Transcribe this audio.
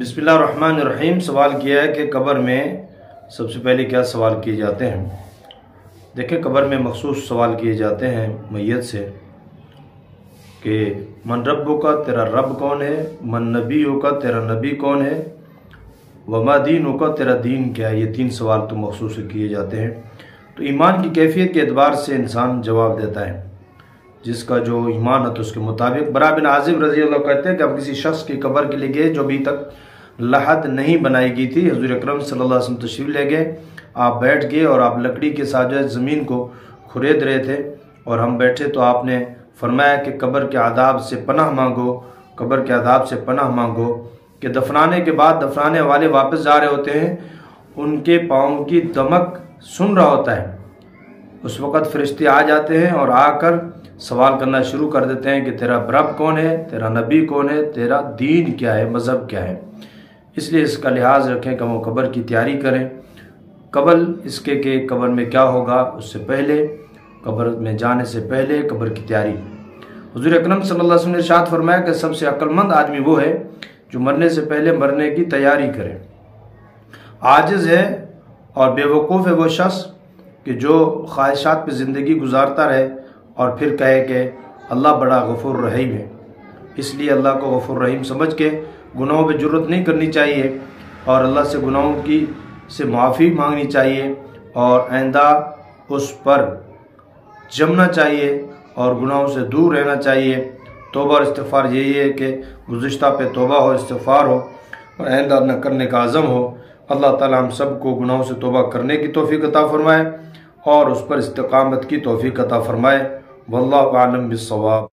बिस्मिल्लाहिर्रहमानिर्रहीम। सवाल किया है कि कब्र में सबसे पहले क्या सवाल किए जाते हैं। देखें, कब्र में मखसूस सवाल किए जाते हैं मैयत से कि मन रब्बु का, तेरा रब कौन है, मन नबीयु का, तेरा नबी कौन है, वमा दीनु का, तेरा दीन क्या है। ये 3 सवाल तो मखसूस किए जाते हैं। तो ईमान की कैफियत के एतबार से इंसान जवाब देता है। जिसका जो ईमान है तो उसके मुताबिक। बरा बिन आज़िब रज़ी अल्लाह कहते हैं कि हम किसी शख्स की कब्र के लिए गए जो अभी तक लहद नहीं बनाई गई थी। हुज़ूर अकरम सल्लल्लाहु अलैहि वसल्लम तशरीफ़ ले गए, आप बैठ गए और आप लकड़ी के साथ ज़मीन को खुरेद रहे थे और हम बैठे तो आपने फरमाया कि कब्र के आदाब से पनाह मांगो, कब्र के आदाब से पनाह मांगो। कि दफनाने के बाद दफनाने वाले वापस जा रहे होते हैं, उनके पाँव की दमक सुन रहा होता है। उस वक़्त फरिश्ते आ जाते हैं और आकर सवाल करना शुरू कर देते हैं कि तेरा रब कौन है, तेरा नबी कौन है, तेरा दीन क्या है, मज़हब क्या है। इसलिए इसका लिहाज रखें कि वो कब्र की तैयारी करें। कबल इसके कि कब्र में क्या होगा, उससे पहले, कब्र में जाने से पहले कब्र की तैयारी। हुज़ूर अकरम सल्लल्लाहु अलैहि वसल्लम ने इरशाद फरमाया कि सबसे अक्लमंद आदमी वो है जो मरने से पहले मरने की तैयारी करे। आजिज़ है और बेवकूफ़ है वो शख्स कि जो ख्वाहिशात पे ज़िंदगी गुजारता रहे और फिर कहे कि अल्लाह बड़ा गफूर रहीम है। इसलिए अल्लाह को गफूर रहीम समझ के गुनाहों पे जुर्रत नहीं करनी चाहिए और अल्लाह से गुनाहों की से माफ़ी मांगनी चाहिए और आइंदा उस पर जमना चाहिए और गुनाहों से दूर रहना चाहिए। तौबा और इस्तिग़फ़ार यही है कि गुज़िश्ता पे तौबा हो, इस्तिग़फ़ार हो और आइंदा न करने का अज़म हो। अल्लाह ताला हम सब को गुनाहों से तौबा करने की तौफ़ीक़ अता फ़रमाए और उस पर इस्तिक़ामत की तौफ़ीक़ अता फ़रमाए। वल्लाहु आलम बिस्सवाब।